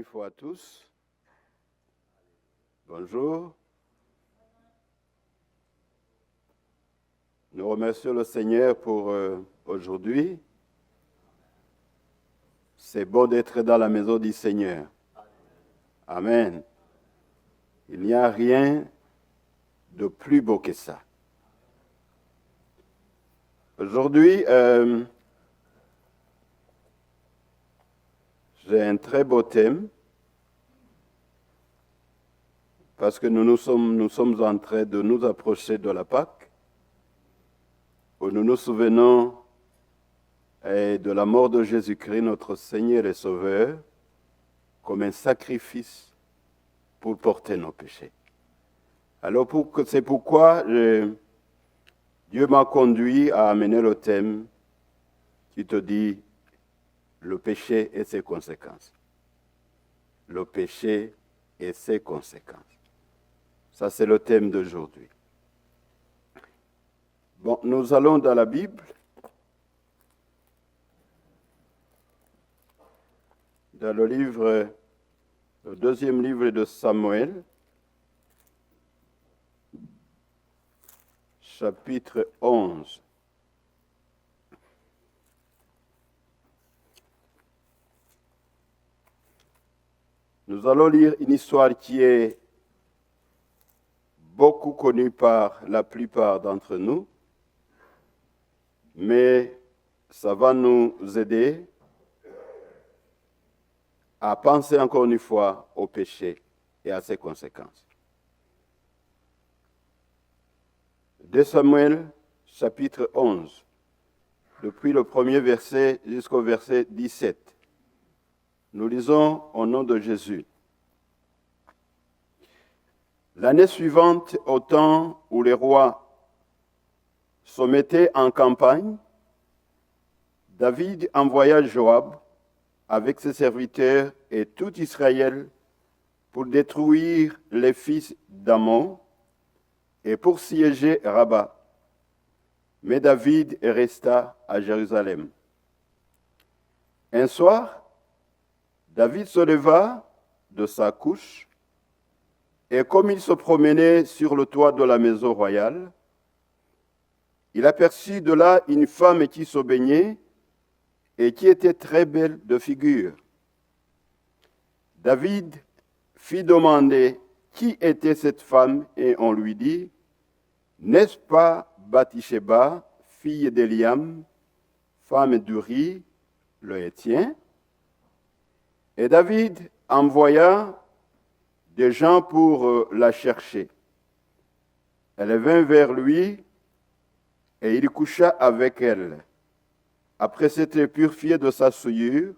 une fois à tous. Bonjour. Nous remercions le Seigneur pour aujourd'hui. C'est bon d'être dans la maison du Seigneur. Amen. Il n'y a rien de plus beau que ça. Aujourd'hui, j'ai un très beau thème parce que nous sommes en train de nous approcher de la Pâque, où nous nous souvenons de la mort de Jésus-Christ, notre Seigneur et Sauveur, comme un sacrifice pour porter nos péchés. Alors c'est pourquoi Dieu m'a conduit à amener le thème qui te dit le péché et ses conséquences. Le péché et ses conséquences. Ça, c'est le thème d'aujourd'hui. Bon, nous allons dans la Bible. Dans le deuxième livre de Samuel, chapitre 11. Nous allons lire une histoire qui est beaucoup connue par la plupart d'entre nous, mais ça va nous aider à penser encore une fois au péché et à ses conséquences. 2 Samuel, chapitre 11, depuis le premier verset jusqu'au verset 17. Nous lisons au nom de Jésus. L'année suivante, au temps où les rois se mettaient en campagne, David envoya Joab avec ses serviteurs et tout Israël pour détruire les fils d'Ammon et pour siéger Rabat. Mais David resta à Jérusalem. Un soir, David se leva de sa couche et comme il se promenait sur le toit de la maison royale, il aperçut de là une femme qui se baignait et qui était très belle de figure. David fit demander qui était cette femme et on lui dit, « N'est-ce pas Bathsheba, fille d'Eliam, femme d'Uri, le Héthien ?» Et David envoya des gens pour la chercher. Elle vint vers lui et il coucha avec elle. Après s'être purifié de sa souillure,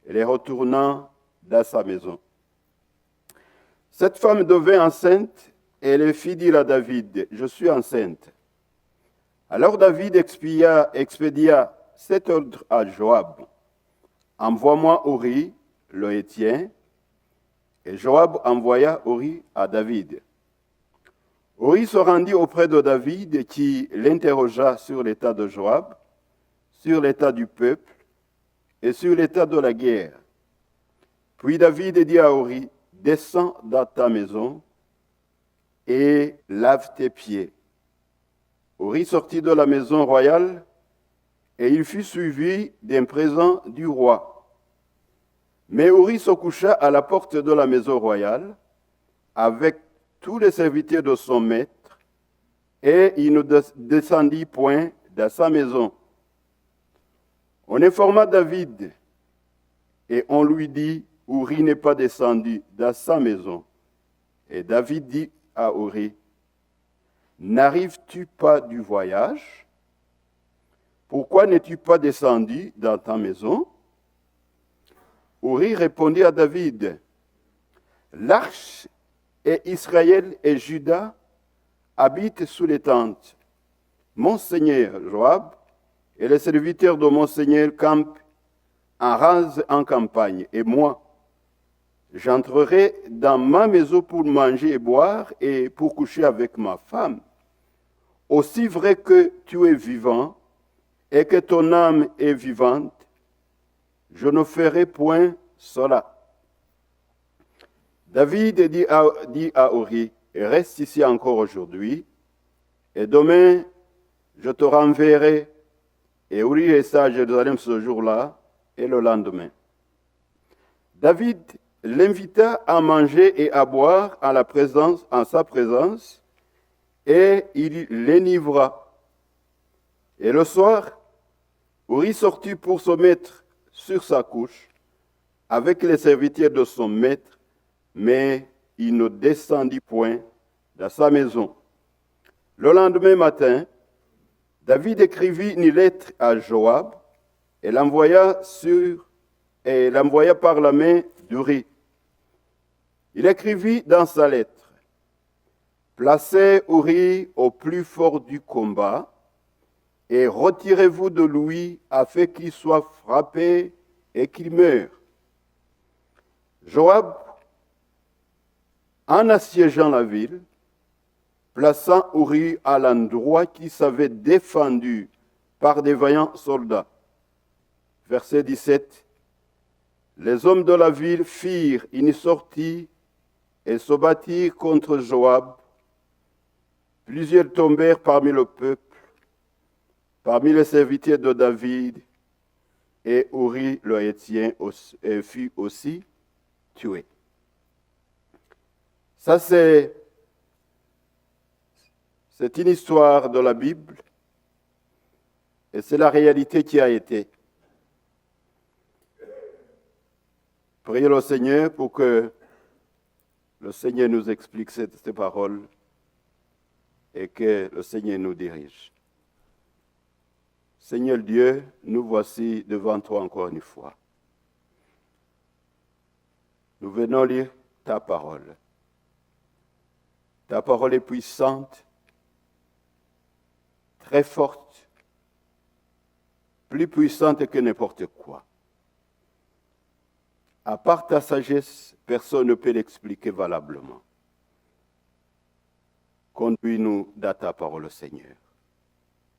elle est retournant dans sa maison. Cette femme devint enceinte et elle fit dire à David, « Je suis enceinte. » Alors David expédia cet ordre à Joab, « Envoie-moi Uri, le Héthien. » Et Joab envoya Uri à David. Uri se rendit auprès de David qui l'interrogea sur l'état de Joab, sur l'état du peuple et sur l'état de la guerre. Puis David dit à Uri, « Descends dans ta maison et lave tes pieds. » Uri sortit de la maison royale et il fut suivi d'un présent du roi. Mais Uri se coucha à la porte de la maison royale avec tous les serviteurs de son maître et il ne descendit point dans sa maison. On informa David et on lui dit, Uri n'est pas descendu dans sa maison. Et David dit à Uri, n'arrives-tu pas du voyage? Pourquoi n'es-tu pas descendu dans ta maison? Uri répondit à David, l'arche et Israël et Juda habitent sous les tentes. Mon seigneur Joab et les serviteurs de mon seigneur campent en rase en campagne, et moi, j'entrerai dans ma maison pour manger et boire et pour coucher avec ma femme. Aussi vrai que tu es vivant et que ton âme est vivante, je ne ferai point cela. David dit à Uri, reste ici encore aujourd'hui, et demain je te renverrai. Et Uri resta à Jérusalem ce jour-là et le lendemain. David l'invita à manger et à boire en sa présence, et il l'enivra. Et le soir, Uri sortit pour se mettre sur sa couche avec les serviteurs de son maître, mais il ne descendit point dans sa maison. Le lendemain matin, David écrivit une lettre à Joab et l'envoya par la main d'Uri. Il écrivit dans sa lettre, « Placez Uri au plus fort du combat et retirez-vous de lui afin qu'il soit frappé et qu'il meure. » Joab, en assiégeant la ville, plaçant Uri à l'endroit qui s'avait défendu par des vaillants soldats. Verset 17. Les hommes de la ville firent une sortie et se battirent contre Joab. Plusieurs tombèrent parmi le peuple, parmi les serviteurs de David, et Uri le Héthien fut aussi tué. Ça, c'est une histoire de la Bible et c'est la réalité qui a été. Priez le Seigneur pour que le Seigneur nous explique ces paroles et que le Seigneur nous dirige. Seigneur Dieu, nous voici devant toi encore une fois. Nous venons lire ta parole. Ta parole est puissante, très forte, plus puissante que n'importe quoi. À part ta sagesse, personne ne peut l'expliquer valablement. Conduis-nous dans ta parole, Seigneur,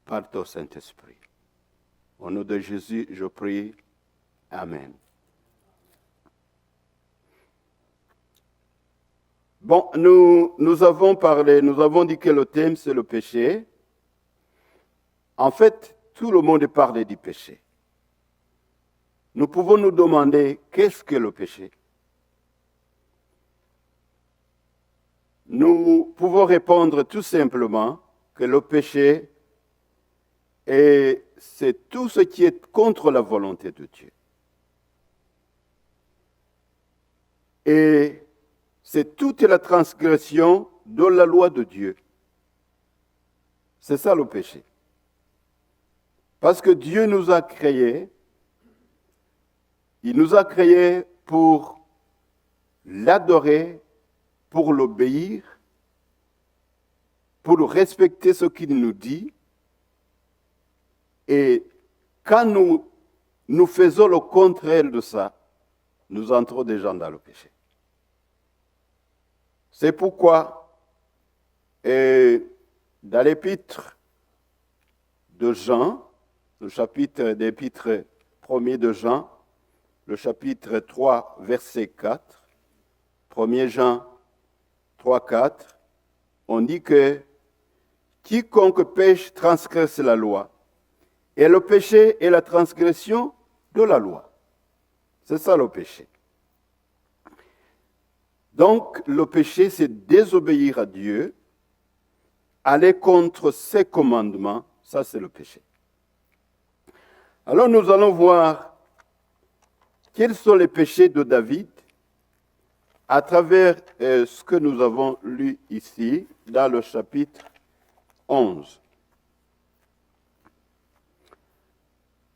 par ton Saint-Esprit. Au nom de Jésus, je prie. Amen. Bon, nous avons dit que le thème, c'est le péché. En fait, tout le monde parle du péché. Nous pouvons nous demander, qu'est-ce que le péché? Nous pouvons répondre tout simplement que le péché, c'est tout ce qui est contre la volonté de Dieu. Et c'est toute la transgression de la loi de Dieu. C'est ça le péché. Parce que Dieu nous a créés, il nous a créés pour l'adorer, pour l'obéir, pour respecter ce qu'il nous dit. Et quand nous faisons le contraire de ça, nous entrons déjà dans le péché. C'est pourquoi, dans l'épître de Jean, le chapitre d'épître 1er de Jean, le chapitre 3, verset 4, 1er Jean 3, 4, on dit que quiconque pêche transgresse la loi, et le péché est la transgression de la loi. C'est ça le péché. Donc, le péché, c'est désobéir à Dieu, aller contre ses commandements, ça c'est le péché. Alors, nous allons voir quels sont les péchés de David à travers ce que nous avons lu ici, dans le chapitre 11.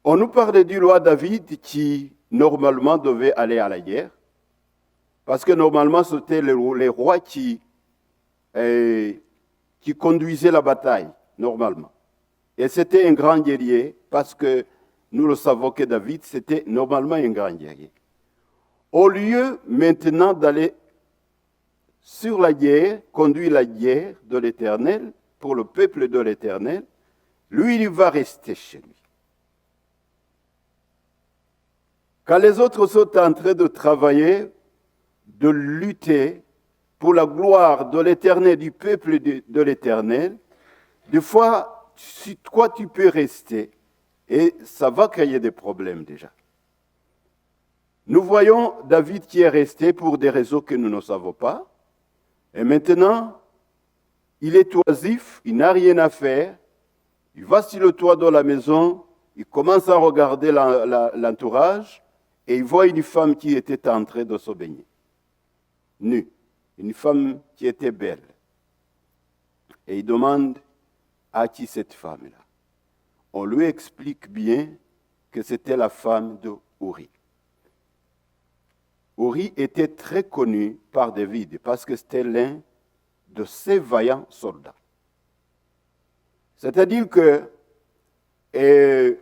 On nous parlait du roi David qui, normalement, devait aller à la guerre. Parce que normalement, c'était les rois qui conduisaient la bataille, normalement. Et c'était un grand guerrier, parce que nous le savons que David, c'était normalement un grand guerrier. Au lieu maintenant d'aller sur la guerre, conduire la guerre de l'Éternel, pour le peuple de l'Éternel, lui, il va rester chez lui. Quand les autres sont en train de travailler de lutter pour la gloire de l'Éternel, du peuple de l'Éternel, des fois, si toi tu peux rester, et ça va créer des problèmes déjà. Nous voyons David qui est resté pour des raisons que nous ne savons pas, et maintenant, il est oisif, il n'a rien à faire, il va sur le toit de la maison, il commence à regarder l'entourage, et il voit une femme qui était en train de se baigner, nue, une femme qui était belle. Et il demande à qui cette femme-là. On lui explique bien que c'était la femme de Uri. Uri était très connu par David parce que c'était l'un de ses vaillants soldats. C'est-à-dire que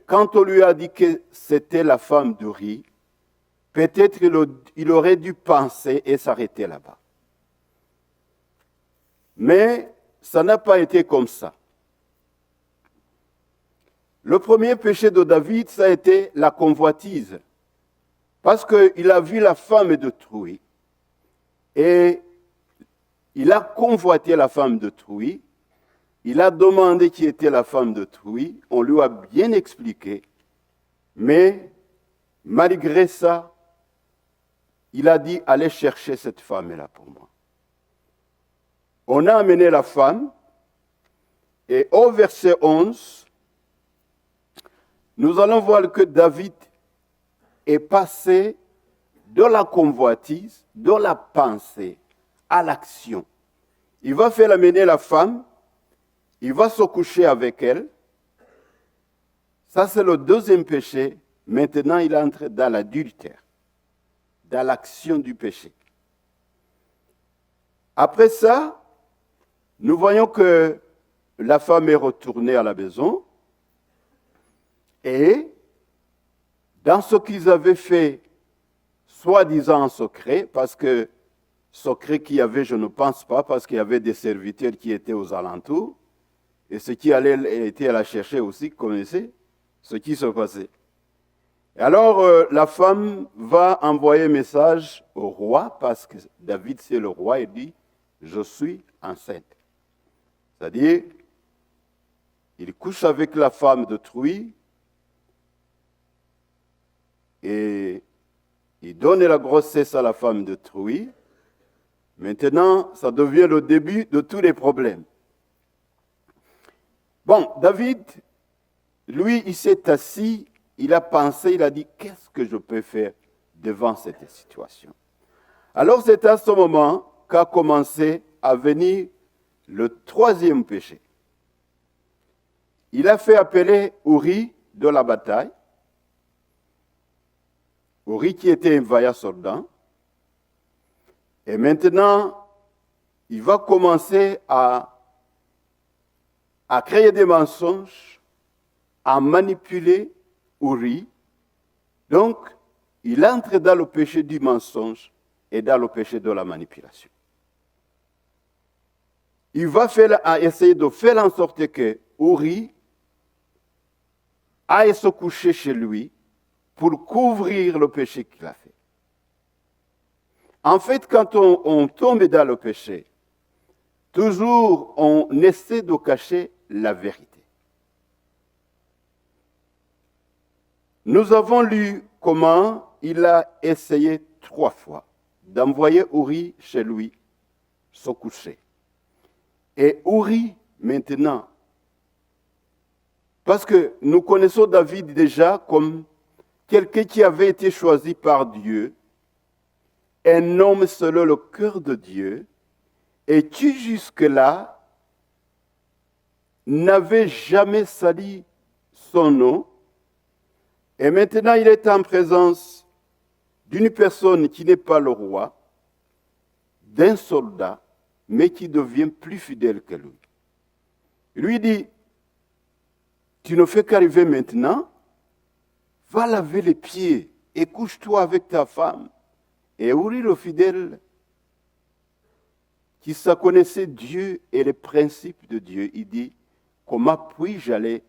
quand on lui a dit que c'était la femme d'Uri, peut-être il aurait dû penser et s'arrêter là-bas. Mais ça n'a pas été comme ça. Le premier péché de David, ça a été la convoitise. Parce qu'il a vu la femme d'autrui et il a convoité la femme d'autrui. Il a demandé qui était la femme d'autrui. On lui a bien expliqué. Mais malgré ça, il a dit, allez chercher cette femme-là pour moi. On a amené la femme et au verset 11, nous allons voir que David est passé de la convoitise, de la pensée à l'action. Il va faire amener la femme, il va se coucher avec elle. Ça, c'est le deuxième péché. Maintenant, il entre dans l'adultère, dans l'action du péché. Après ça, nous voyons que la femme est retournée à la maison et dans ce qu'ils avaient fait, soi-disant en secret, parce que secret qu'il y avait, je ne pense pas, parce qu'il y avait des serviteurs qui étaient aux alentours, et ceux qui étaient à la chercher aussi connaissaient ce qui se passait. Et alors, la femme va envoyer un message au roi, parce que David, c'est le roi, et dit, je suis enceinte. C'est-à-dire, il couche avec la femme d'autrui, et il donne la grossesse à la femme d'autrui. Maintenant, ça devient le début de tous les problèmes. Bon, David, lui, il s'est assis, il a pensé, il a dit, qu'est-ce que je peux faire devant cette situation? Alors c'est à ce moment qu'a commencé à venir le troisième péché. Il a fait appeler Uri de la bataille, Uri qui était un vaillant soldat, et maintenant, il va commencer à créer des mensonges, à manipuler Uri. Donc, il entre dans le péché du mensonge et dans le péché de la manipulation. Il va essayer de faire en sorte que Uri aille se coucher chez lui pour couvrir le péché qu'il a fait. En fait, quand on tombe dans le péché, toujours on essaie de cacher la vérité. Nous avons lu comment il a essayé 3 fois d'envoyer Uri chez lui se coucher. Et Uri, maintenant, parce que nous connaissons David déjà comme quelqu'un qui avait été choisi par Dieu, un homme selon le cœur de Dieu, et qui jusque-là n'avait jamais sali son nom. Et maintenant, il est en présence d'une personne qui n'est pas le roi, d'un soldat, mais qui devient plus fidèle que lui. Il lui dit, tu ne fais qu'arriver maintenant, va laver les pieds et couche-toi avec ta femme. Et Uri le fidèle, qui connaissait Dieu et les principes de Dieu, il dit, comment puis-je aller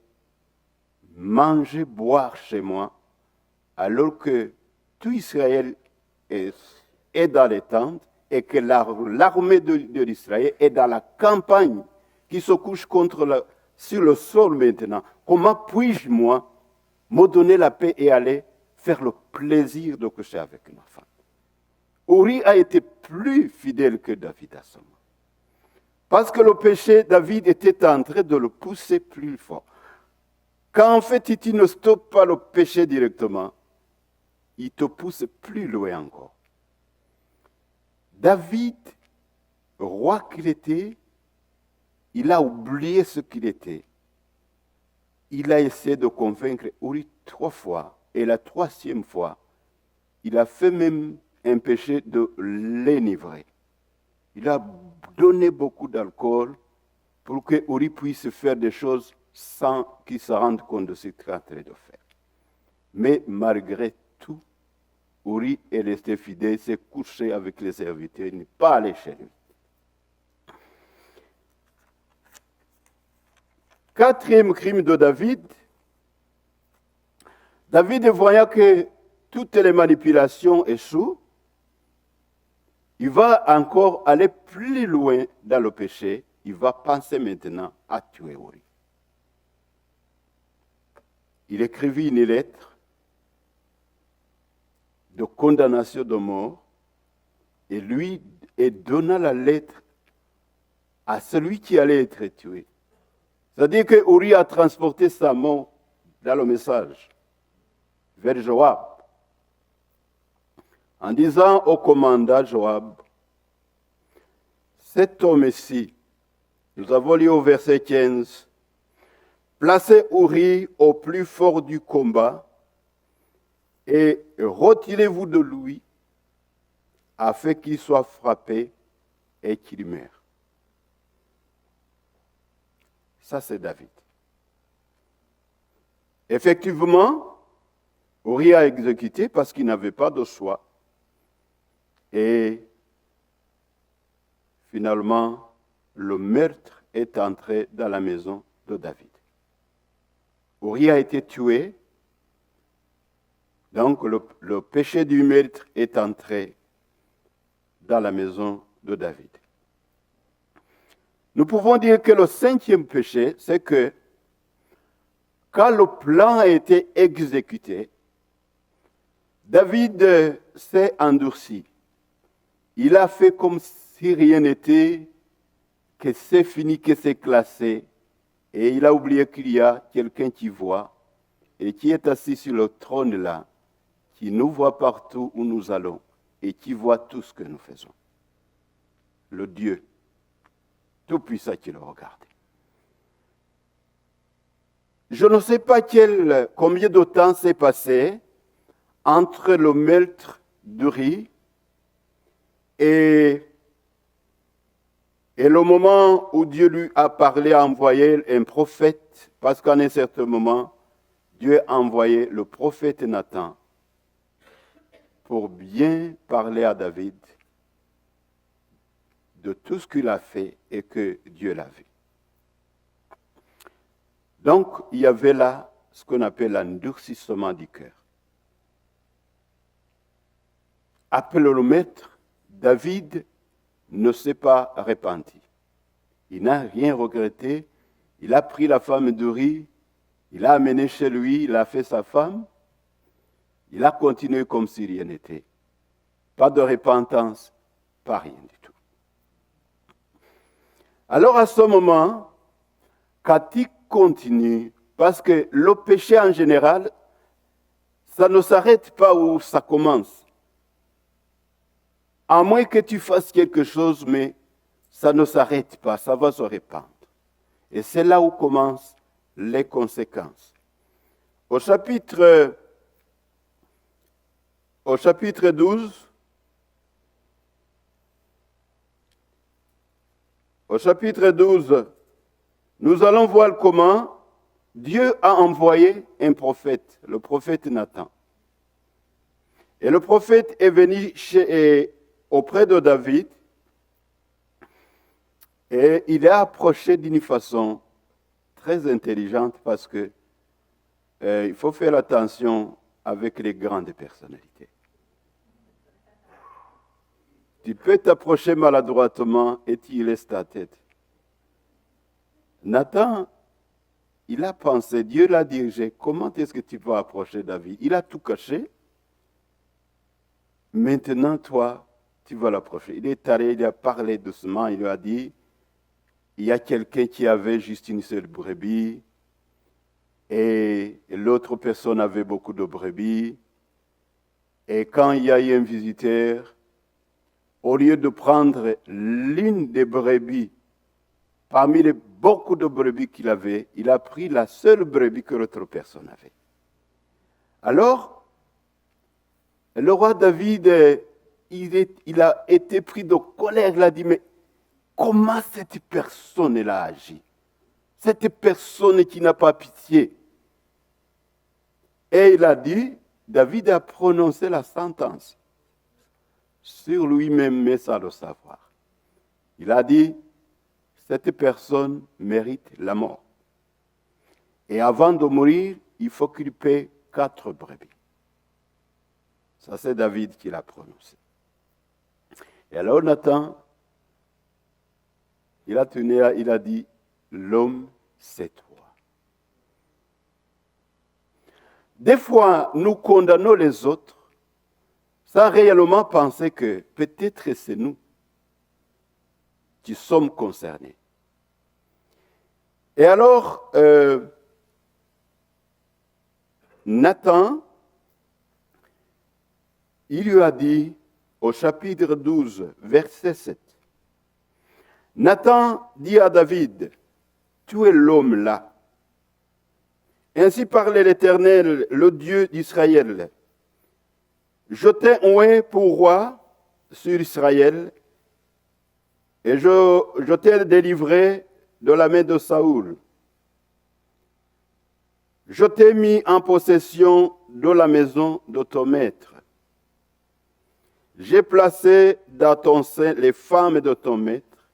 manger, boire chez moi, alors que tout Israël est est dans les tentes et que l'armée d'Israël est dans la campagne qui se couche sur le sol maintenant. Comment puis-je, moi, me donner la paix et aller faire le plaisir de coucher avec ma femme? Uri a été plus fidèle que David à ce moment. Parce que le péché, David était en train de le pousser plus fort. Quand en fait, tu ne stoppes pas le péché directement, il te pousse plus loin encore. David, roi qu'il était, il a oublié ce qu'il était. Il a essayé de convaincre Uri 3 fois. Et la 3e fois, il a fait même un péché de l'énivrer. Il a donné beaucoup d'alcool pour que Uri puisse faire des choses sans qu'il se rende compte de ce qu'il est en train de faire. Mais malgré tout, Uri est resté fidèle, s'est couché avec les serviteurs, il n'est pas allé chez lui. 4e crime de David. David, voyant que toutes les manipulations échouent, il va encore aller plus loin dans le péché. Il va penser maintenant à tuer Uri. Il écrivit une lettre de condamnation de mort et lui donna la lettre à celui qui allait être tué. C'est-à-dire que Uri a transporté sa mort dans le message vers Joab en disant au commandant Joab, cet homme-ci, nous avons lu au verset 15, placez Uri au plus fort du combat et retirez-vous de lui afin qu'il soit frappé et qu'il meure. Ça, c'est David. Effectivement, Uri a exécuté parce qu'il n'avait pas de choix. Et finalement, le meurtre est entré dans la maison de David. Uri a été tué. Donc, le péché du meurtre est entré dans la maison de David. Nous pouvons dire que le 5e péché, c'est que quand le plan a été exécuté, David s'est endurci. Il a fait comme si rien n'était, que c'est fini, que c'est classé. Et il a oublié qu'il y a quelqu'un qui voit et qui est assis sur le trône là, qui nous voit partout où nous allons et qui voit tout ce que nous faisons. Le Dieu tout-puissant qui le regarde. Je ne sais pas combien de temps s'est passé entre le meurtre d'Uri et le moment où Dieu lui a parlé, a envoyé un prophète, parce qu'à un certain moment, Dieu a envoyé le prophète Nathan pour bien parler à David de tout ce qu'il a fait et que Dieu l'a vu. Donc, il y avait là ce qu'on appelle l'endurcissement du cœur. Après le maître, David ne s'est pas repenti. Il n'a rien regretté. Il a pris la femme d'Uri, il l'a amenée chez lui, il a fait sa femme. Il a continué comme si rien n'était. Pas de repentance, pas rien du tout. Alors à ce moment, quand il continue, parce que le péché en général, ça ne s'arrête pas où ça commence. À moins que tu fasses quelque chose, mais ça ne s'arrête pas, ça va se répandre. Et c'est là où commencent les conséquences. Au chapitre 12, nous allons voir comment Dieu a envoyé un prophète, le prophète Nathan. Et le prophète est venu auprès de David et il est approché d'une façon très intelligente parce que il faut faire attention avec les grandes personnalités. Tu peux t'approcher maladroitement et tu y laisses ta tête. Nathan, il a pensé, Dieu l'a dirigé, comment est-ce que tu peux approcher David? Il a tout caché. Maintenant, toi, tu vas l'approcher. Il est allé, il a parlé doucement, il lui a dit, il y a quelqu'un qui avait juste une seule brebis et l'autre personne avait beaucoup de brebis. Et quand il y a eu un visiteur, au lieu de prendre l'une des brebis, parmi les beaucoup de brebis qu'il avait, il a pris la seule brebis que l'autre personne avait. Alors, le roi David, il a été pris de colère, il a dit, mais comment cette personne a agi? Cette personne qui n'a pas pitié. Et il a dit, David a prononcé la sentence sur lui-même, mais sans le savoir. Il a dit, cette personne mérite la mort. Et avant de mourir, il faut qu'il paie 4 brebis. Ça, c'est David qui l'a prononcé. Et alors Nathan, il a tenu, il a dit, l'homme, c'est toi. Des fois, nous condamnons les autres sans réellement penser que peut-être c'est nous qui sommes concernés. Et alors, Nathan, il lui a dit au chapitre 12, verset 7, Nathan dit à David, tu es l'homme là. Ainsi parlait l'Éternel, le Dieu d'Israël. Je t'ai oint pour roi sur Israël, et je t'ai délivré de la main de Saoul. Je t'ai mis en possession de la maison de ton maître. J'ai placé dans ton sein les femmes de ton maître,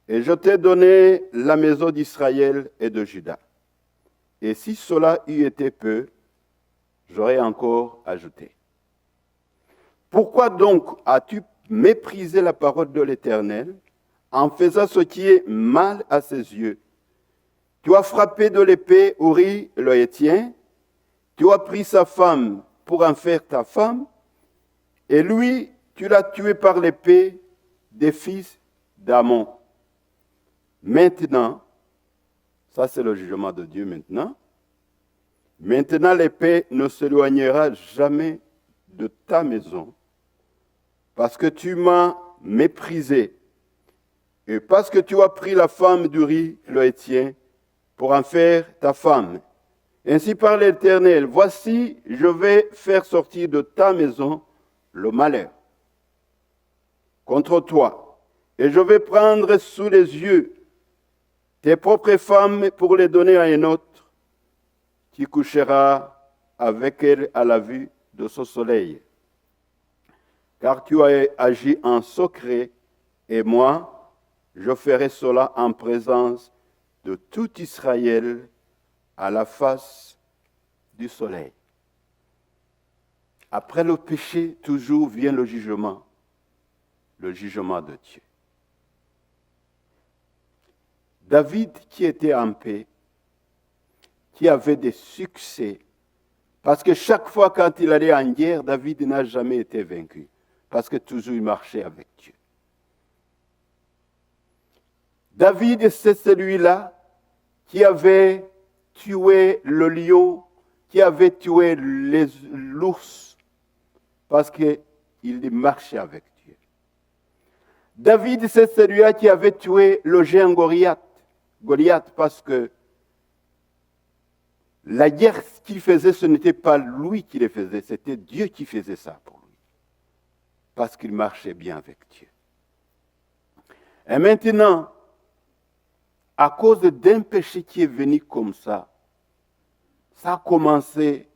et je t'ai donné la maison d'Israël et de Juda. Et si cela eût été peu, j'aurais encore ajouté. Pourquoi donc as-tu méprisé la parole de l'Éternel en faisant ce qui est mal à ses yeux? Tu as frappé de l'épée Uri le Héthien, tu as pris sa femme pour en faire ta femme, et lui, tu l'as tué par l'épée des fils d'Amon. Maintenant, ça c'est le jugement de Dieu maintenant, maintenant l'épée ne s'éloignera jamais de ta maison, parce que tu m'as méprisé, et parce que tu as pris la femme d'Uri le Héthien pour en faire ta femme. Ainsi parle l'Éternel, voici, je vais faire sortir de ta maison le malheur contre toi, et je vais prendre sous les yeux tes propres femmes pour les donner à un autre qui couchera avec elle à la vue de ce soleil. Car tu as agi en secret, et moi, je ferai cela en présence de tout Israël à la face du soleil. Après le péché, toujours vient le jugement de Dieu. David, qui était en paix, qui avait des succès, parce que chaque fois quand il allait en guerre, David n'a jamais été vaincu, parce que toujours il marchait avec Dieu. David, c'est celui-là qui avait tué le lion, qui avait tué l'ours, parce qu'il marchait avec Dieu. David, c'est celui-là qui avait tué le géant Goliath, parce que la guerre qu'il faisait, ce n'était pas lui qui le faisait, c'était Dieu qui faisait ça pour lui, parce qu'il marchait bien avec Dieu. Et maintenant, à cause d'un péché qui est venu comme ça a commencé.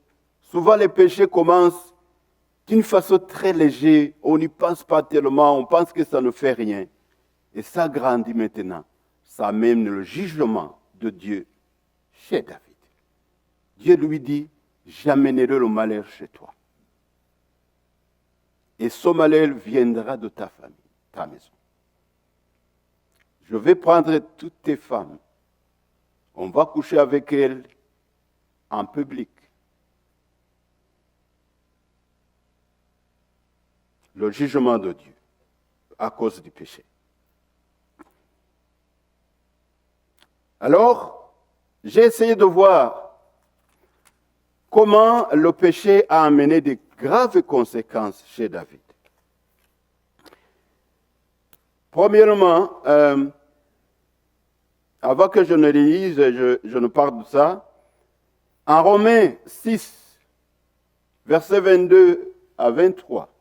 Souvent, les péchés commencent d'une façon très légère. On n'y pense pas tellement, on pense que ça ne fait rien. Et ça grandit maintenant. Ça amène le jugement de Dieu chez David. Dieu lui dit, j'amènerai le malheur chez toi. et ce malheur viendra de ta famille, ta maison. Je vais prendre toutes tes femmes, on va coucher avec elles en public. Le jugement de Dieu à cause du péché. Alors, j'ai essayé de voir comment le péché a amené de graves conséquences chez David. Premièrement, avant que je ne lise, je ne parle de ça, en Romains 6, versets 22 à 23,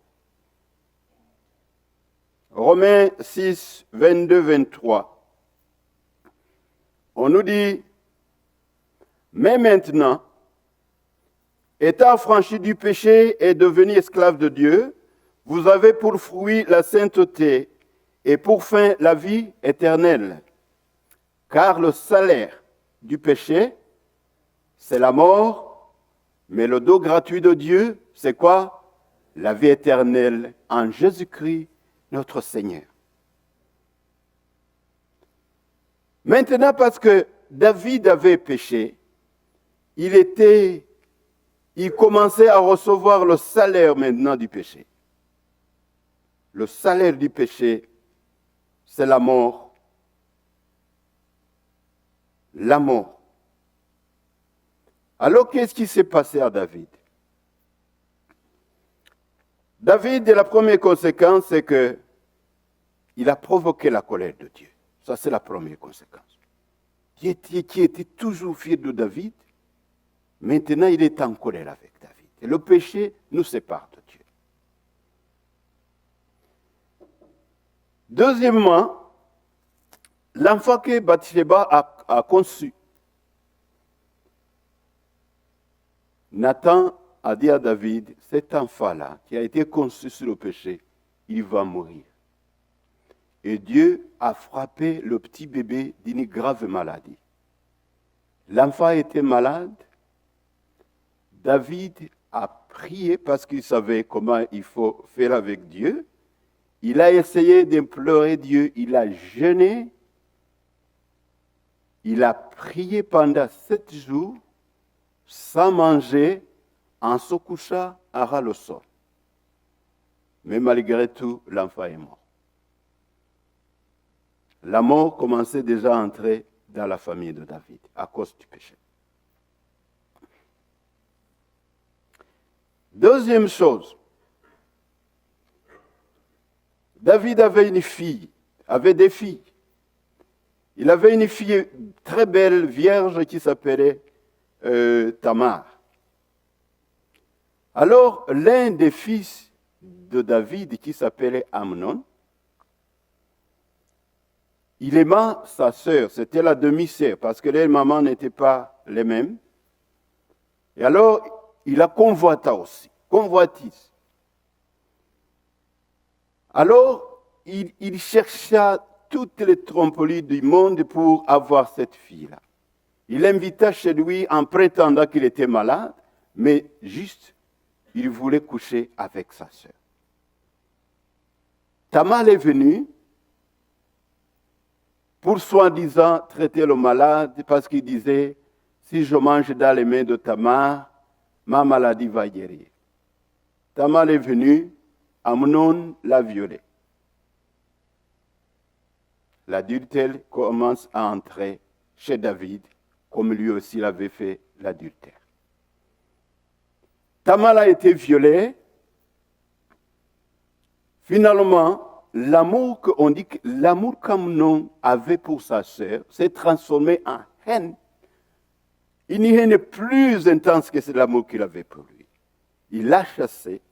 Romains 6, 22, 23. On nous dit, mais maintenant, étant affranchis du péché et devenus esclaves de Dieu, vous avez pour fruit la sainteté et pour fin la vie éternelle. Car le salaire du péché, c'est la mort, mais le don gratuit de Dieu, c'est quoi? La vie éternelle en Jésus-Christ, notre Seigneur. Maintenant, parce que David avait péché, il commençait à recevoir le salaire maintenant du péché. Le salaire du péché, c'est la mort. La mort. Alors, qu'est-ce qui s'est passé à David? David, la première conséquence, c'est qu'il a provoqué la colère de Dieu. Ça, c'est la première conséquence. Qui était toujours fier de David, maintenant il est en colère avec David. Et le péché nous sépare de Dieu. Deuxièmement, l'enfant que Bathsheba a conçu. Nathan a dit à David, cet enfant-là, qui a été conçu sur le péché, il va mourir. Et Dieu a frappé le petit bébé d'une grave maladie. L'enfant était malade. David a prié parce qu'il savait comment il faut faire avec Dieu. Il a essayé d'implorer Dieu, il a jeûné. Il a prié pendant 7 jours sans manger, en se couchant à ras le sol. Mais malgré tout, l'enfant est mort. La mort commençait déjà à entrer dans la famille de David à cause du péché. Deuxième chose, David avait des filles. Il avait une fille très belle, vierge, qui s'appelait Tamar. Alors, l'un des fils de David, qui s'appelait Amnon, il aima sa sœur, c'était la demi-sœur, parce que les mamans n'étaient pas les mêmes. Et alors, il a convoitise. Alors, il chercha toutes les tromperies du monde pour avoir cette fille-là. Il l'invita chez lui en prétendant qu'il était malade, mais juste, il voulait coucher avec sa sœur. Tamar est venue pour soi-disant traiter le malade parce qu'il disait, si je mange dans les mains de Tamar, ma maladie va guérir. Tamar est venue, Amnon l'a violée. L'adultère commence à entrer chez David, comme lui aussi l'avait fait l'adultère. Tamar a été violée. Finalement, l'amour qu'Amnon avait pour sa sœur s'est transformé en haine. Une haine plus intense que l'amour qu'il avait pour lui. Il l'a chassé.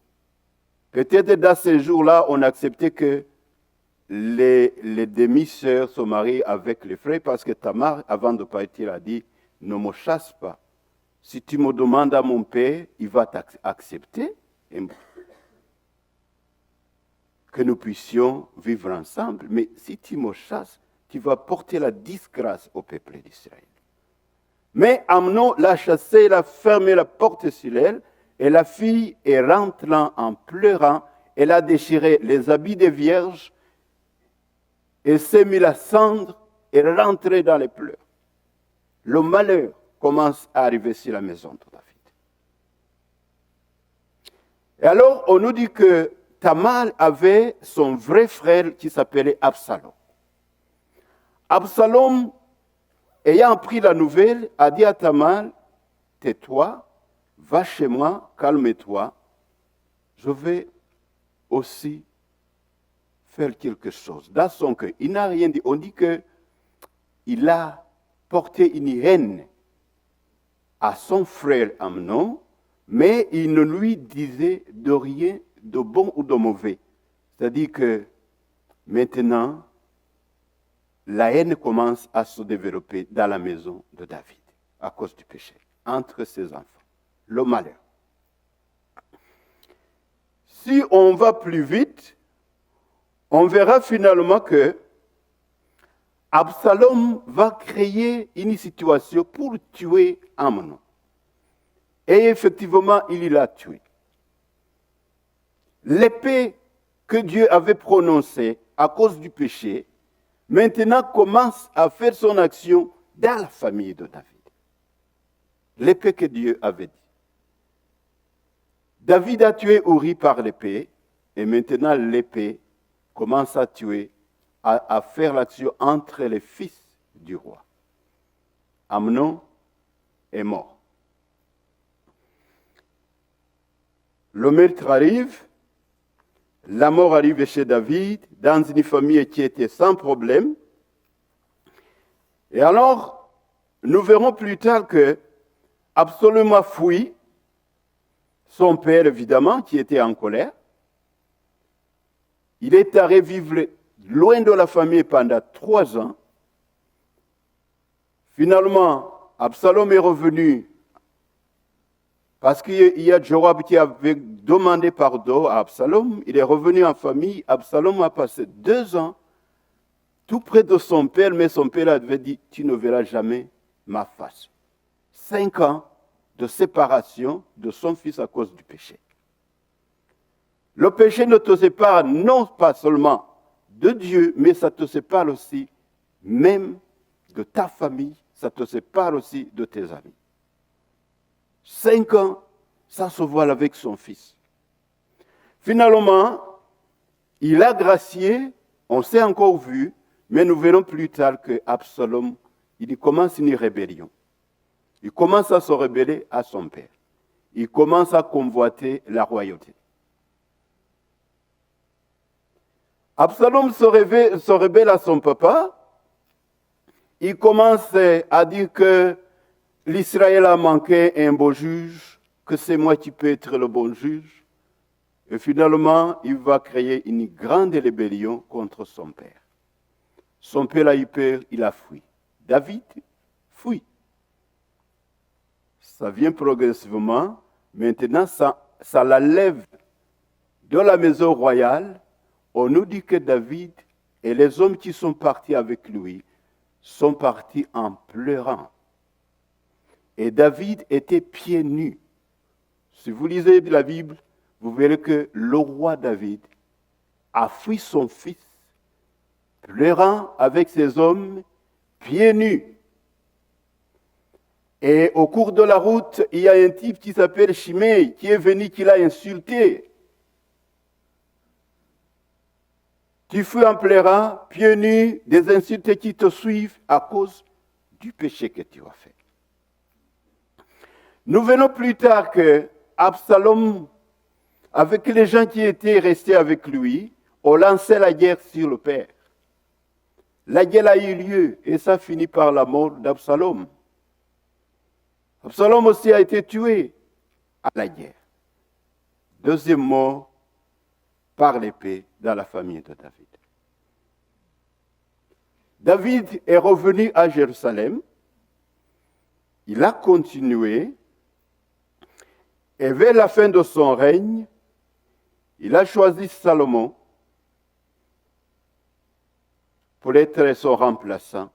Peut-être dans ces jours-là, on acceptait que les demi-sœurs se marient avec les frères parce que Tamar, avant de partir, a dit « Ne me chasse pas. Si tu me demandes à mon père, il va t'accepter que nous puissions vivre ensemble. Mais si tu me chasses, tu vas porter la disgrâce au peuple d'Israël. » Mais Amnon l'a chassée, il a fermé la porte sur elle, et la fille est rentrant en pleurant, elle a déchiré les habits des vierges et s'est mis la cendre et rentrée dans les pleurs. Le malheur commence à arriver sur la maison de David. Et alors, on nous dit que Tamar avait son vrai frère qui s'appelait Absalom. Absalom, ayant appris la nouvelle, a dit à Tamar, tais-toi, va chez moi, calme-toi, je vais aussi faire quelque chose. Dans son cœur, il n'a rien dit. On dit qu'il a porté une haine à son frère Amnon, mais il ne lui disait de rien de bon ou de mauvais. C'est-à-dire que maintenant, la haine commence à se développer dans la maison de David à cause du péché, entre ses enfants. Le malheur. Si on va plus vite, on verra finalement que Absalom va créer une situation pour tuer Amnon. Et effectivement, il l'a tué. L'épée que Dieu avait prononcée à cause du péché, maintenant commence à faire son action dans la famille de David. L'épée que Dieu avait dit. David a tué Uri par l'épée, et maintenant l'épée commence à tuer, à faire l'action entre les fils du roi. Amnon est mort. Le meurtre arrive, la mort arrive chez David, dans une famille qui était sans problème. Et alors, nous verrons plus tard que Absalom a fui, son père évidemment, qui était en colère. Il est allé vivre loin de la famille pendant 3 ans. Finalement, Absalom est revenu parce qu'il y a Joab qui avait demandé pardon à Absalom. Il est revenu en famille. Absalom a passé 2 ans tout près de son père, mais son père avait dit, tu ne verras jamais ma face. 5 ans de séparation de son fils à cause du péché. Le péché ne te sépare non pas seulement de Dieu, mais ça te sépare aussi même de ta famille, ça te sépare aussi de tes amis. 5 ans, ça se voile avec son fils. Finalement, il a gracié, on s'est encore vu, mais nous verrons plus tard que Absalom, il commence une rébellion. Il commence à se rebeller à son père. Il commence à convoiter la royauté. Absalom se rebelle à son papa. Il commence à dire que l'Israël a manqué un bon juge, que c'est moi qui peux être le bon juge. Et finalement, il va créer une grande rébellion contre son père. Son père a eu peur, il a fui. David fuit. Ça vient progressivement. Maintenant, ça l'enlève de la maison royale. On nous dit que David et les hommes qui sont partis avec lui sont partis en pleurant. Et David était pieds nus. Si vous lisez la Bible, vous verrez que le roi David a fui son fils, pleurant avec ses hommes, pieds nus. Et au cours de la route, il y a un type qui s'appelle Shimei, qui est venu, qui l'a insulté. Tu fuis en pleurant, pieds nus, des insultes qui te suivent à cause du péché que tu as fait. Nous venons plus tard que Absalom, avec les gens qui étaient restés avec lui, ont lancé la guerre sur le père. La guerre a eu lieu et ça finit par la mort d'Absalom. Absalom aussi a été tué à la guerre. Deuxième mort par l'épée dans la famille de David. David est revenu à Jérusalem. Il a continué. Et vers la fin de son règne, il a choisi Salomon pour être son remplaçant.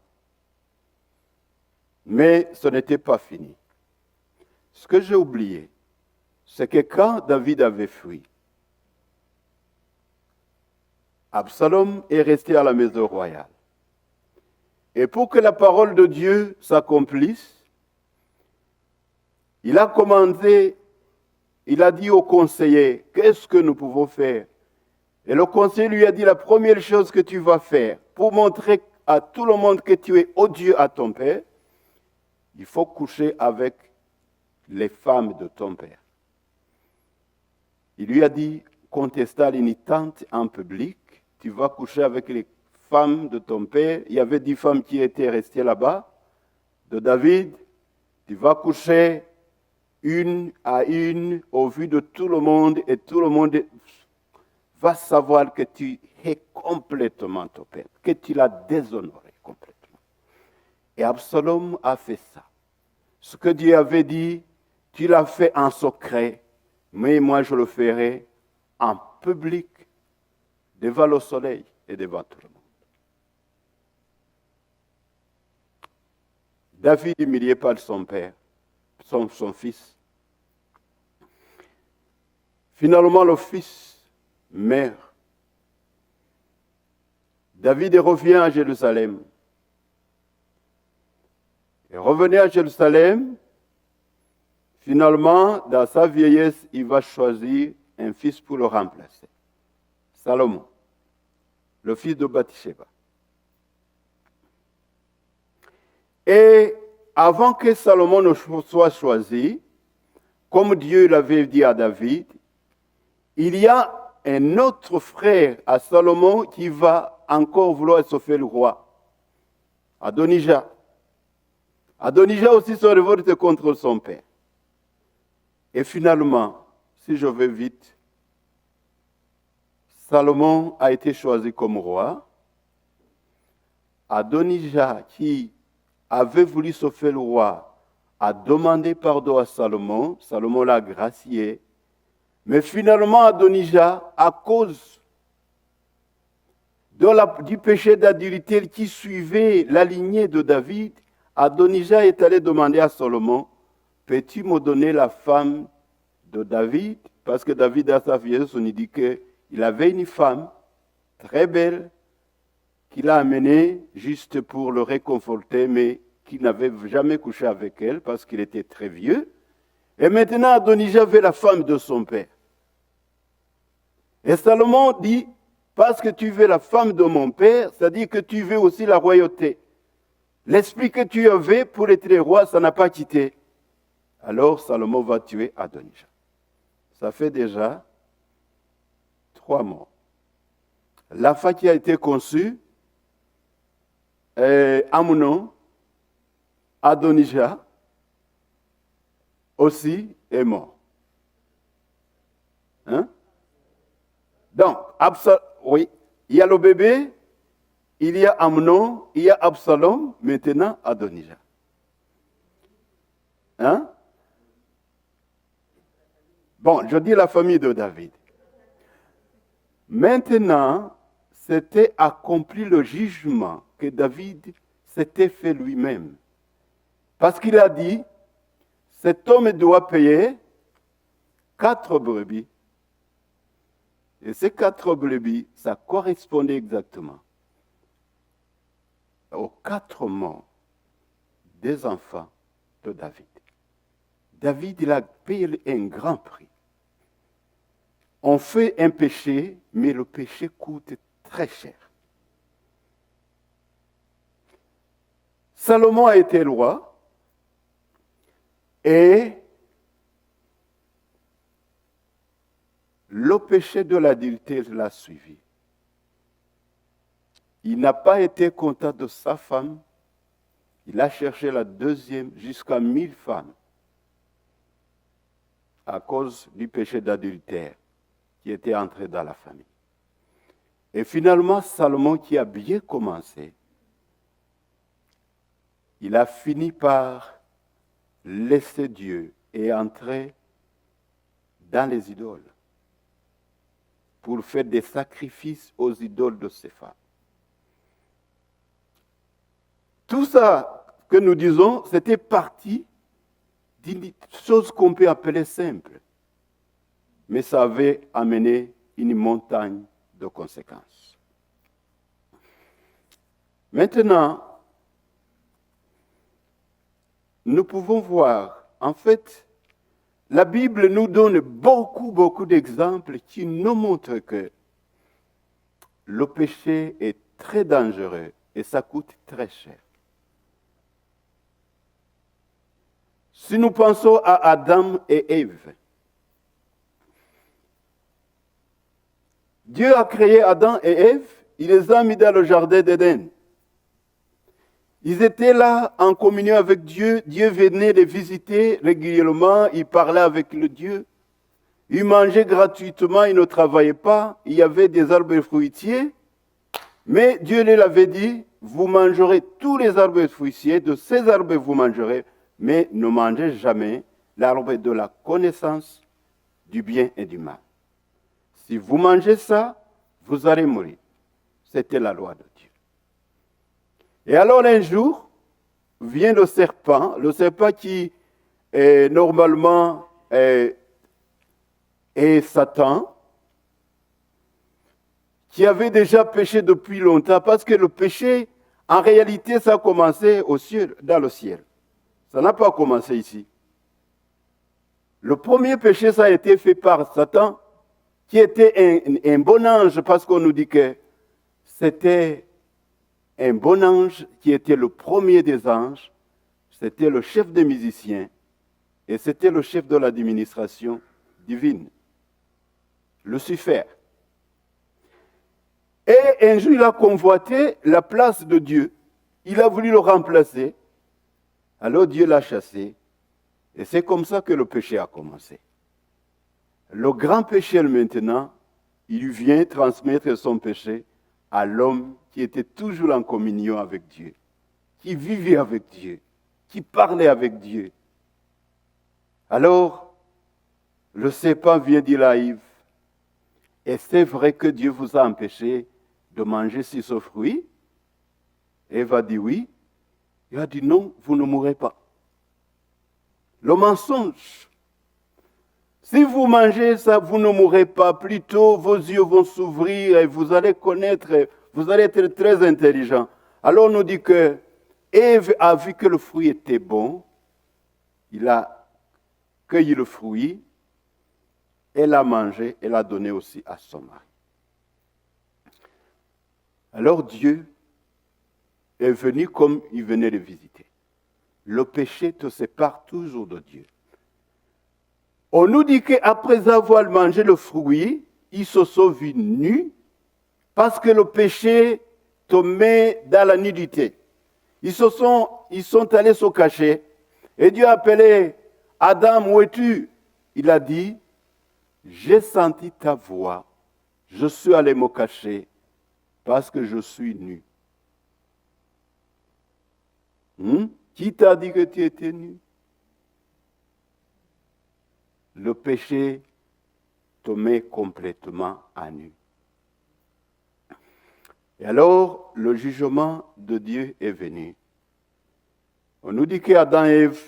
Mais ce n'était pas fini. Ce que j'ai oublié, c'est que quand David avait fui, Absalom est resté à la maison royale. Et pour que la parole de Dieu s'accomplisse, il a commandé, il a dit au conseiller, qu'est-ce que nous pouvons faire? Et le conseiller lui a dit, la première chose que tu vas faire, pour montrer à tout le monde que tu es odieux à ton père, il faut coucher avec les femmes de ton père. Il lui a dit, contesta l'initante en public, tu vas coucher avec les femmes de ton père. Il y avait 10 femmes qui étaient restées là-bas, de David. Tu vas coucher une à une au vu de tout le monde et tout le monde va savoir que tu es complètement ton père, que tu l'as déshonoré complètement. Et Absalom a fait ça. Ce que Dieu avait dit, tu l'as fait en secret, mais moi je le ferai en public, devant le soleil et devant tout le monde. David humilié par son père, son fils. Finalement, le fils meurt. David revient à Jérusalem. Et revenait à Jérusalem, finalement, dans sa vieillesse, il va choisir un fils pour le remplacer. Salomon, le fils de Bathsheba. Et avant que Salomon ne soit choisi, comme Dieu l'avait dit à David, il y a un autre frère à Salomon qui va encore vouloir se faire le roi, Adonijah. Adonijah aussi se révolte contre son père. Et finalement, si je vais vite, Salomon a été choisi comme roi. Adonijah, qui avait voulu se faire le roi, a demandé pardon à Salomon. Salomon l'a gracié. Mais finalement, Adonijah, à cause du péché d'adultère qui suivait la lignée de David, Adonijah est allé demander à Salomon, peux-tu me donner la femme de David? Parce que David, à sa vieillesse, on dit qu'il avait une femme très belle qu'il a amenée juste pour le réconforter, mais qu'il n'avait jamais couché avec elle parce qu'il était très vieux. Et maintenant, Adonijah veut la femme de son père. Et Salomon dit, parce que tu veux la femme de mon père, c'est-à-dire que tu veux aussi la royauté. L'esprit que tu avais pour être roi, ça n'a pas quitté. Alors Salomon va tuer Adonijah. Ça fait déjà 3 morts. La femme qui a été conçue, Amnon, Adonijah, aussi est mort. Hein? Donc, oui, il y a le bébé, il y a Amnon, il y a Absalom, maintenant Adonijah. Hein? Bon, je dis la famille de David. Maintenant, c'était accompli le jugement que David s'était fait lui-même. Parce qu'il a dit, cet homme doit payer 4 brebis. Et ces 4 brebis, ça correspondait exactement aux 4 morts des enfants de David. David, il a payé un grand prix. On fait un péché, mais le péché coûte très cher. Salomon a été roi et le péché de l'adultère l'a suivi. Il n'a pas été content de sa femme. Il a cherché la deuxième jusqu'à 1000 femmes à cause du péché d'adultère qui était entré dans la famille. Et finalement, Salomon, qui a bien commencé, il a fini par laisser Dieu et entrer dans les idoles pour faire des sacrifices aux idoles de ses femmes. Tout ça que nous disons, c'était partie d'une chose qu'on peut appeler simple. Mais ça avait amené une montagne de conséquences. Maintenant, nous pouvons voir, en fait, la Bible nous donne beaucoup d'exemples qui nous montrent que le péché est très dangereux et ça coûte très cher. Si nous pensons à Adam et Ève, Dieu a créé Adam et Ève, il les a mis dans le jardin d'Éden. Ils étaient là en communion avec Dieu, Dieu venait les visiter régulièrement, ils parlaient avec le Dieu, ils mangeaient gratuitement, ils ne travaillaient pas, il y avait des arbres fruitiers, mais Dieu leur avait dit, vous mangerez tous les arbres fruitiers, de ces arbres vous mangerez, mais ne mangez jamais l'arbre de la connaissance du bien et du mal. Si vous mangez ça, vous allez mourir. C'était la loi de Dieu. Et alors un jour, vient le serpent qui normalement est Satan, qui avait déjà péché depuis longtemps, parce que le péché, en réalité, ça a commencé au ciel, dans le ciel. Ça n'a pas commencé ici. Le premier péché, ça a été fait par Satan, qui était un bon ange, parce qu'on nous dit que c'était un bon ange qui était le premier des anges, c'était le chef des musiciens, et c'était le chef de l'administration divine, Lucifer. Et un jour, il a convoité la place de Dieu. Il a voulu le remplacer. Alors Dieu l'a chassé. Et c'est comme ça que le péché a commencé. Le grand péché, maintenant, il vient transmettre son péché à l'homme qui était toujours en communion avec Dieu, qui vivait avec Dieu, qui parlait avec Dieu. Alors, le serpent vient dire à Ève, et c'est vrai que Dieu vous a empêché de manger ce fruit? Ève a dit oui. Il a dit non, vous ne mourrez pas. Le mensonge. Si vous mangez ça, vous ne mourrez pas. Plutôt, vos yeux vont s'ouvrir et vous allez connaître, vous allez être très intelligent. Alors on nous dit que Ève a vu que le fruit était bon. Il a cueilli le fruit. Elle a mangé, elle a donné aussi à son mari. Alors Dieu est venu comme il venait le visiter. Le péché te sépare toujours de Dieu. On nous dit qu'après avoir mangé le fruit, ils se sont vus nus parce que le péché te met dans la nudité. Ils sont allés se cacher. Et Dieu a appelé Adam, où es-tu? Il a dit, j'ai senti ta voix, je suis allé me cacher parce que je suis nu. Qui t'a dit que tu étais nu? Le péché te met complètement à nu. Et alors, le jugement de Dieu est venu. On nous dit qu'Adam et Ève,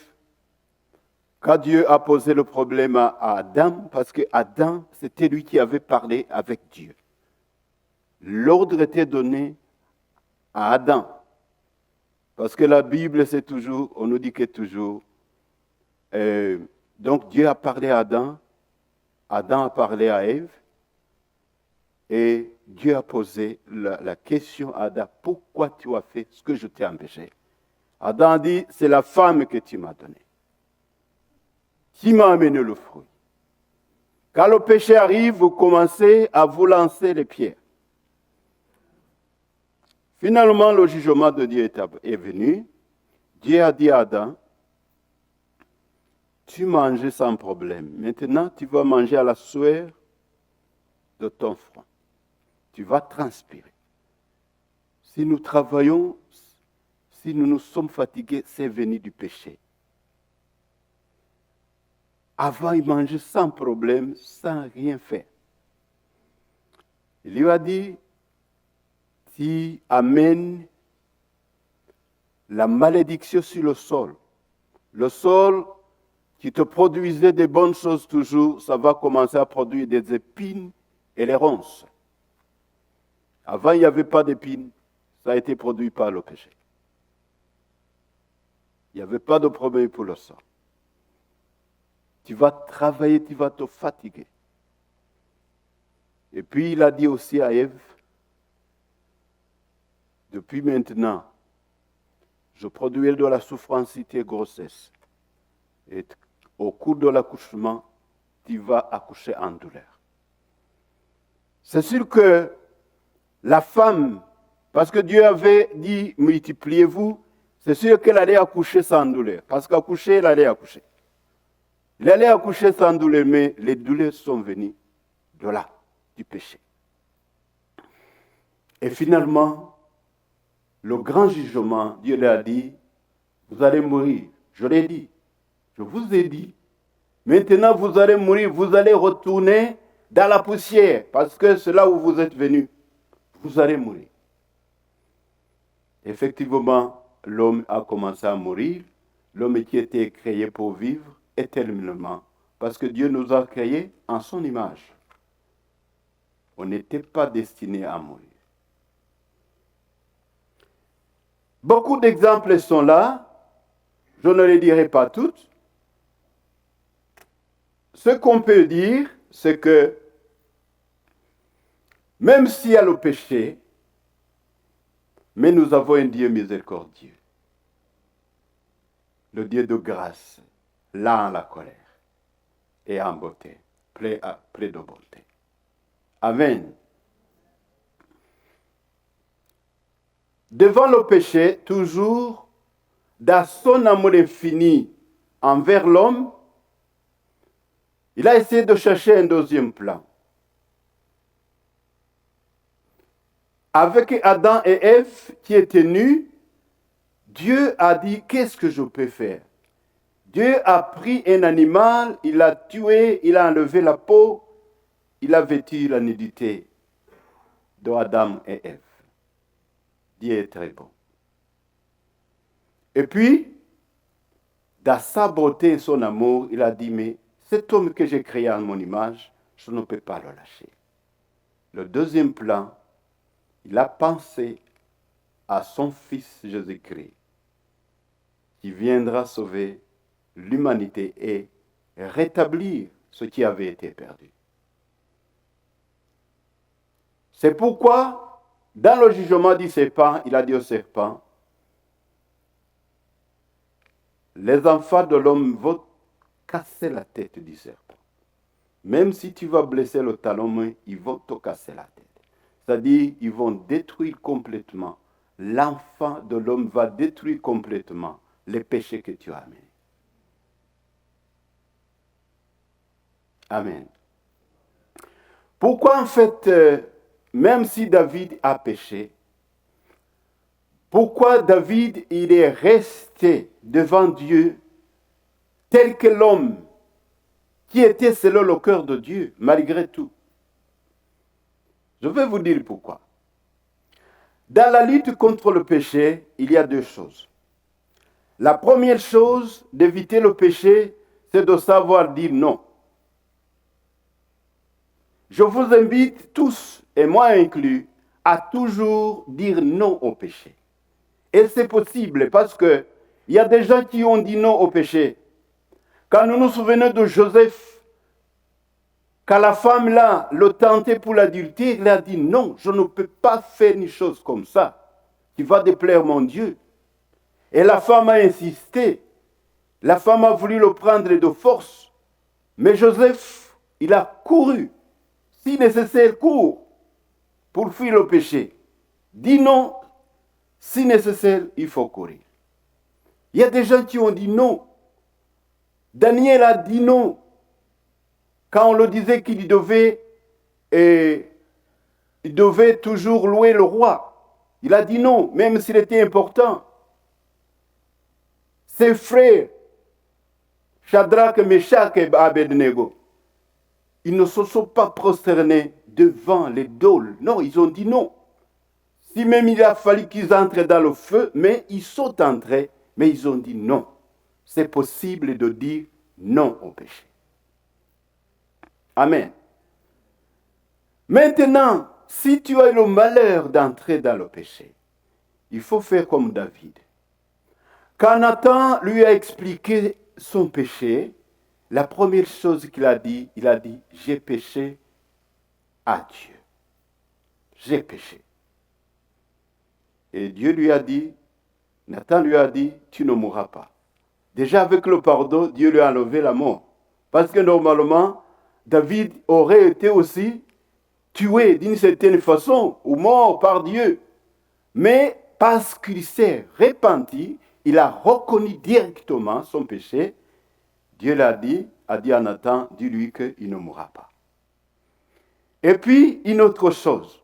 quand Dieu a posé le problème à Adam, parce que Adam, c'était lui qui avait parlé avec Dieu. L'ordre était donné à Adam. Parce que la Bible, c'est toujours, on nous dit que toujours, donc Dieu a parlé à Adam, Adam a parlé à Ève, et Dieu a posé la question à Adam, pourquoi tu as fait ce que je t'ai empêché? Adam a dit, c'est la femme que tu m'as donnée, qui m'a amené le fruit. Quand le péché arrive, vous commencez à vous lancer les pierres. Finalement, le jugement de Dieu est venu. Dieu a dit à Adam, tu manges sans problème. Maintenant, tu vas manger à la sueur de ton front. Tu vas transpirer. Si nous travaillons, si nous nous sommes fatigués, c'est venu du péché. Avant, il mangeait sans problème, sans rien faire. Il lui a dit, tu amènes la malédiction sur le sol. Le sol qui te produisait des bonnes choses toujours, ça va commencer à produire des épines et les ronces. Avant, il n'y avait pas d'épines. ça a été produit par le péché. Il n'y avait pas de problème pour le sang. Tu vas travailler, tu vas te fatiguer. Et puis il a dit aussi à Ève, depuis maintenant, je produirai de la souffrance si tu es grossesse. Et au cours de l'accouchement, tu vas accoucher en douleur. C'est sûr que la femme, parce que Dieu avait dit multipliez-vous, c'est sûr qu'elle allait accoucher sans douleur. Parce qu'accoucher, elle allait accoucher. Elle allait accoucher sans douleur, mais les douleurs sont venues de là, du péché. Et finalement, le grand jugement, Dieu lui a dit, vous allez mourir. Je l'ai dit, je vous ai dit. Maintenant, vous allez mourir, vous allez retourner dans la poussière, parce que c'est là où vous êtes venus. Vous allez mourir. Effectivement, l'homme a commencé à mourir. L'homme qui était créé pour vivre éternellement, parce que Dieu nous a créés en son image. On n'était pas destiné à mourir. Beaucoup d'exemples sont là. Je ne les dirai pas toutes. Ce qu'on peut dire, c'est que même s'il y a le péché, mais nous avons un Dieu miséricordieux. Le Dieu de grâce, lent à la colère et en beauté, près de bonté. Amen. Devant le péché, toujours, dans son amour infini envers l'homme, il a essayé de chercher un deuxième plan. Avec Adam et Ève qui étaient nus, Dieu a dit, qu'est-ce que je peux faire? Dieu a pris un animal, il l'a tué, il a enlevé la peau, il a vêtu la nudité d'Adam et Ève. Dieu est très bon. Et puis, dans sa beauté et son amour, il a dit, mais cet homme que j'ai créé en mon image, je ne peux pas le lâcher. Le deuxième plan, il a pensé à son fils Jésus-Christ, qui viendra sauver l'humanité et rétablir ce qui avait été perdu. C'est pourquoi, dans le jugement du serpent, il a dit au serpent, les enfants de l'homme vont casser la tête du serpent. Même si tu vas blesser le talon, ils vont te casser la tête. C'est-à-dire, ils vont détruire complètement. L'enfant de l'homme va détruire complètement les péchés que tu as amenés. Amen. Pourquoi en fait, même si David a péché, pourquoi David il est resté devant Dieu tel que l'homme qui était selon le cœur de Dieu, malgré tout? Je vais vous dire pourquoi. Dans la lutte contre le péché, il y a deux choses. La première chose d'éviter le péché, c'est de savoir dire non. Je vous invite tous, et moi inclus, à toujours dire non au péché. Et c'est possible parce qu'il y a des gens qui ont dit non au péché. Quand nous nous souvenons de Joseph, quand la femme là le tentait pour l'adultère, il a dit non, je ne peux pas faire une chose comme ça qui va déplaire mon Dieu. Et la femme a insisté. La femme a voulu le prendre de force. Mais Joseph, il a couru. Si nécessaire, court pour fuir le péché. Dis non, si nécessaire, il faut courir. Il y a des gens qui ont dit non. Daniel a dit non. Quand on le disait qu'il devait toujours louer le roi. Il a dit non, même s'il était important. Ses frères, Shadrach, Meshach et Abednego, ils ne se sont pas prosternés devant les dôles. Non, ils ont dit non. Si même il a fallu qu'ils entrent dans le feu, mais ils sont entrés, mais ils ont dit non. C'est possible de dire non au péché. Amen. Maintenant, si tu as le malheur d'entrer dans le péché, il faut faire comme David. Quand Nathan lui a expliqué son péché, la première chose qu'il a dit, j'ai péché à Dieu. J'ai péché. Et Dieu lui a dit, Nathan lui a dit, tu ne mourras pas. Déjà avec le pardon, Dieu lui a enlevé la mort. Parce que normalement, David aurait été aussi tué d'une certaine façon ou mort par Dieu. Mais parce qu'il s'est repenti, il a reconnu directement son péché. Dieu a dit à Nathan, dis-lui qu'il ne mourra pas. Et puis, une autre chose.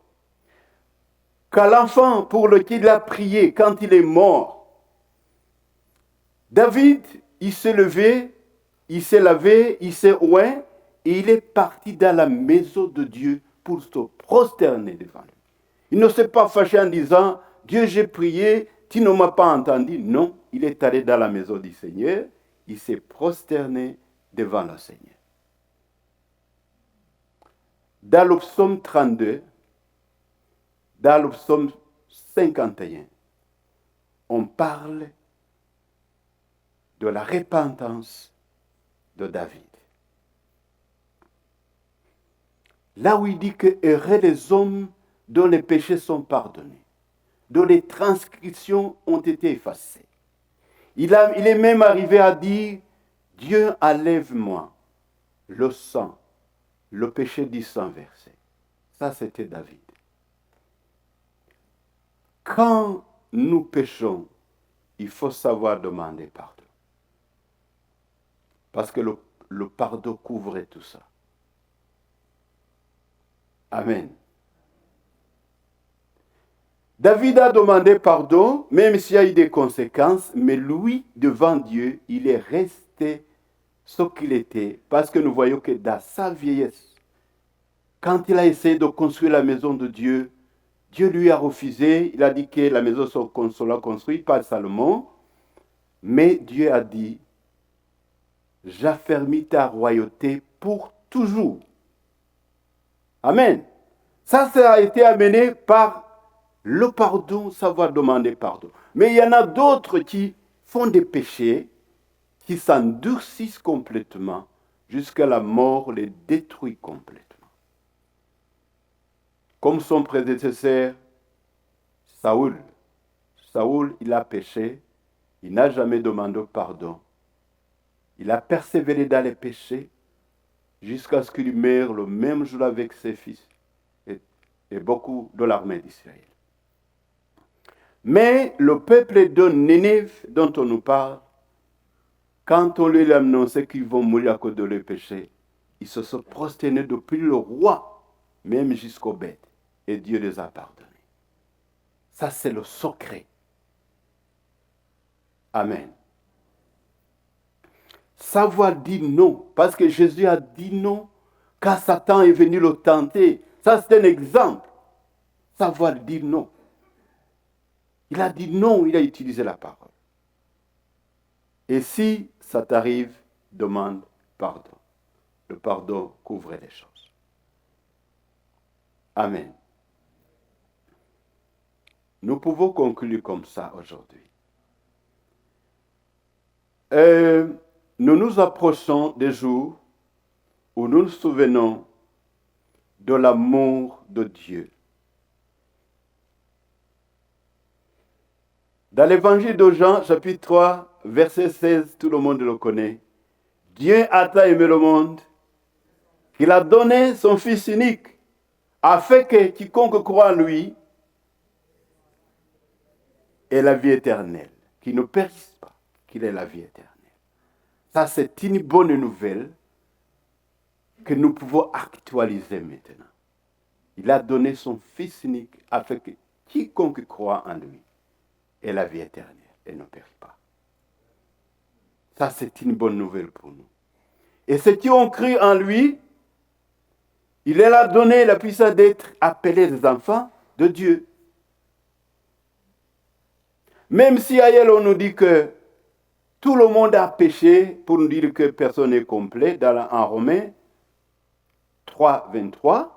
Quand l'enfant pour lequel il a prié, quand il est mort, David, il s'est levé, il s'est lavé, il s'est oint, et il est parti dans la maison de Dieu pour se prosterner devant lui. Il ne s'est pas fâché en disant, Dieu, j'ai prié, tu ne m'as pas entendu. Non, il est allé dans la maison du Seigneur, il s'est prosterné devant le Seigneur. Dans le psaume 32, dans le psaume 51, on parle de la repentance de David. Là où il dit que heureux les hommes dont les péchés sont pardonnés, dont les transgressions ont été effacées. Il est même arrivé à dire, Dieu enlève-moi le sang, le péché du sang versé. Ça, c'était David. Quand nous péchons, il faut savoir demander pardon. Parce que le pardon couvrait tout ça. Amen. David a demandé pardon, même s'il y a eu des conséquences, mais lui, devant Dieu, il est resté ce qu'il était, parce que nous voyons que dans sa vieillesse, quand il a essayé de construire la maison de Dieu, Dieu lui a refusé, il a dit que la maison sera construite par Salomon, mais Dieu a dit, j'affermis ta royauté pour toujours. Amen. Ça a été amené par le pardon, savoir demander pardon. Mais il y en a d'autres qui font des péchés, qui s'endurcissent complètement, jusqu'à la mort les détruit complètement. Comme son prédécesseur, Saoul. Saoul, il a péché, il n'a jamais demandé pardon. Il a persévéré dans les péchés jusqu'à ce qu'il meure le même jour avec ses fils et beaucoup de l'armée d'Israël. Mais le peuple de Nénive dont on nous parle, quand on lui a annoncé qu'ils vont mourir à cause de leurs péchés, ils se sont prosternés depuis le roi, même jusqu'aux bêtes. Et Dieu les a pardonnés. Ça, c'est le secret. Amen. Savoir dire non, parce que Jésus a dit non quand Satan est venu le tenter. Ça, c'est un exemple. Savoir dire non. Il a dit non, il a utilisé la parole. Et si ça t'arrive, demande pardon. Le pardon couvre les choses. Amen. Nous pouvons conclure comme ça aujourd'hui. Nous nous approchons des jours où nous nous souvenons de l'amour de Dieu. Dans l'évangile de Jean, chapitre 3, verset 16, tout le monde le connaît. Dieu a tant aimé le monde qu'il a donné son Fils unique, afin que quiconque croit en lui ait la vie éternelle, qu'il ne périsse pas, qu'il ait la vie éternelle. Ça, c'est une bonne nouvelle que nous pouvons actualiser maintenant. Il a donné son Fils unique afin que quiconque croit en lui ait la vie éternelle et ne périsse pas. Ça, c'est une bonne nouvelle pour nous. Et ceux qui ont cru en lui, il leur a donné la puissance d'être appelés des enfants de Dieu. Même si ailleurs on nous dit que tout le monde a péché, pour nous dire que personne n'est complet, en Romains 3, 23,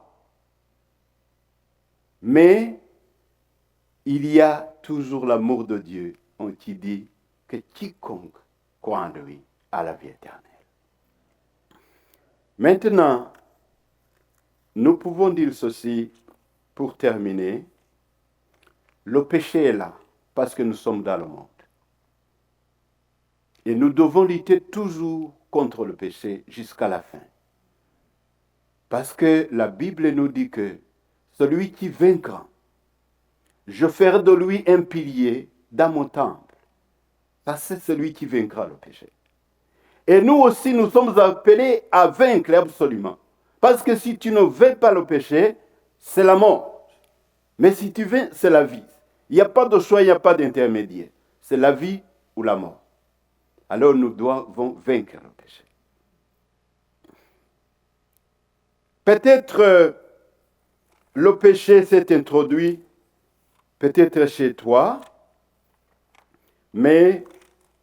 mais il y a toujours l'amour de Dieu qui dit que quiconque croit en lui a la vie éternelle. Maintenant, nous pouvons dire ceci pour terminer. Le péché est là parce que nous sommes dans le monde. Et nous devons lutter toujours contre le péché jusqu'à la fin. Parce que la Bible nous dit que celui qui vaincra, je ferai de lui un pilier dans mon temple. Ça, c'est celui qui vaincra le péché. Et nous aussi, nous sommes appelés à vaincre absolument. Parce que si tu ne vaincres pas le péché, c'est la mort. Mais si tu vaincres, c'est la vie. Il n'y a pas de choix, il n'y a pas d'intermédiaire. C'est la vie ou la mort. Alors nous devons vaincre le péché. Peut-être le péché s'est introduit, peut-être chez toi, mais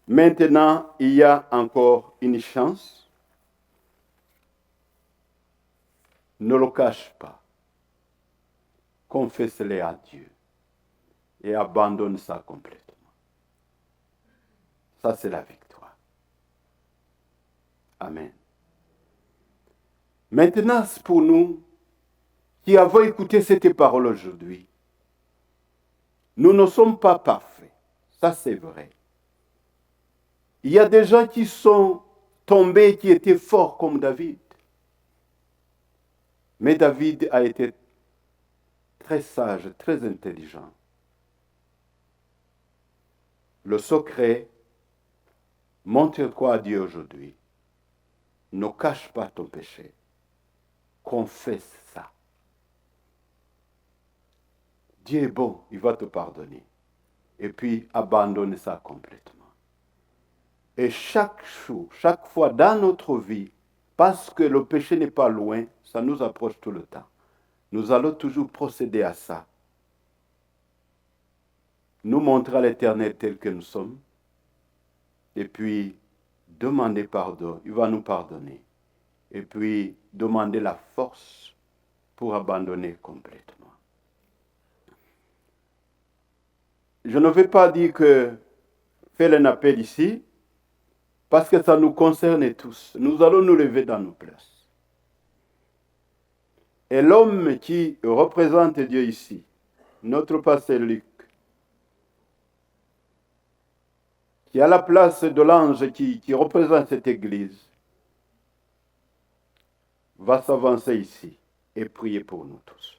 maintenant il y a encore une chance. Ne le cache pas. Confesse-le à Dieu et abandonne ça complètement. Ça, c'est la victoire. Amen. Maintenant, c'est pour nous qui avons écouté cette parole aujourd'hui. Nous ne sommes pas parfaits. Ça, c'est vrai. Il y a des gens qui sont tombés, qui étaient forts comme David. Mais David a été très sage, très intelligent. Le secret, montre-toi à Dieu aujourd'hui. Ne cache pas ton péché. Confesse ça. Dieu est bon, il va te pardonner. Et puis, abandonne ça complètement. Et chaque jour, chaque fois dans notre vie, parce que le péché n'est pas loin, ça nous approche tout le temps. Nous allons toujours procéder à ça. Nous montrer à l'Éternel tel que nous sommes. Et puis, demander pardon. Il va nous pardonner. Et puis, demander la force pour abandonner complètement. Je ne vais pas dire que faire un appel ici, parce que ça nous concerne tous. Nous allons nous lever dans nos places. Et l'homme qui représente Dieu ici, notre pasteur Luc, qui a la place de l'ange qui représente cette église, va s'avancer ici et prier pour nous tous.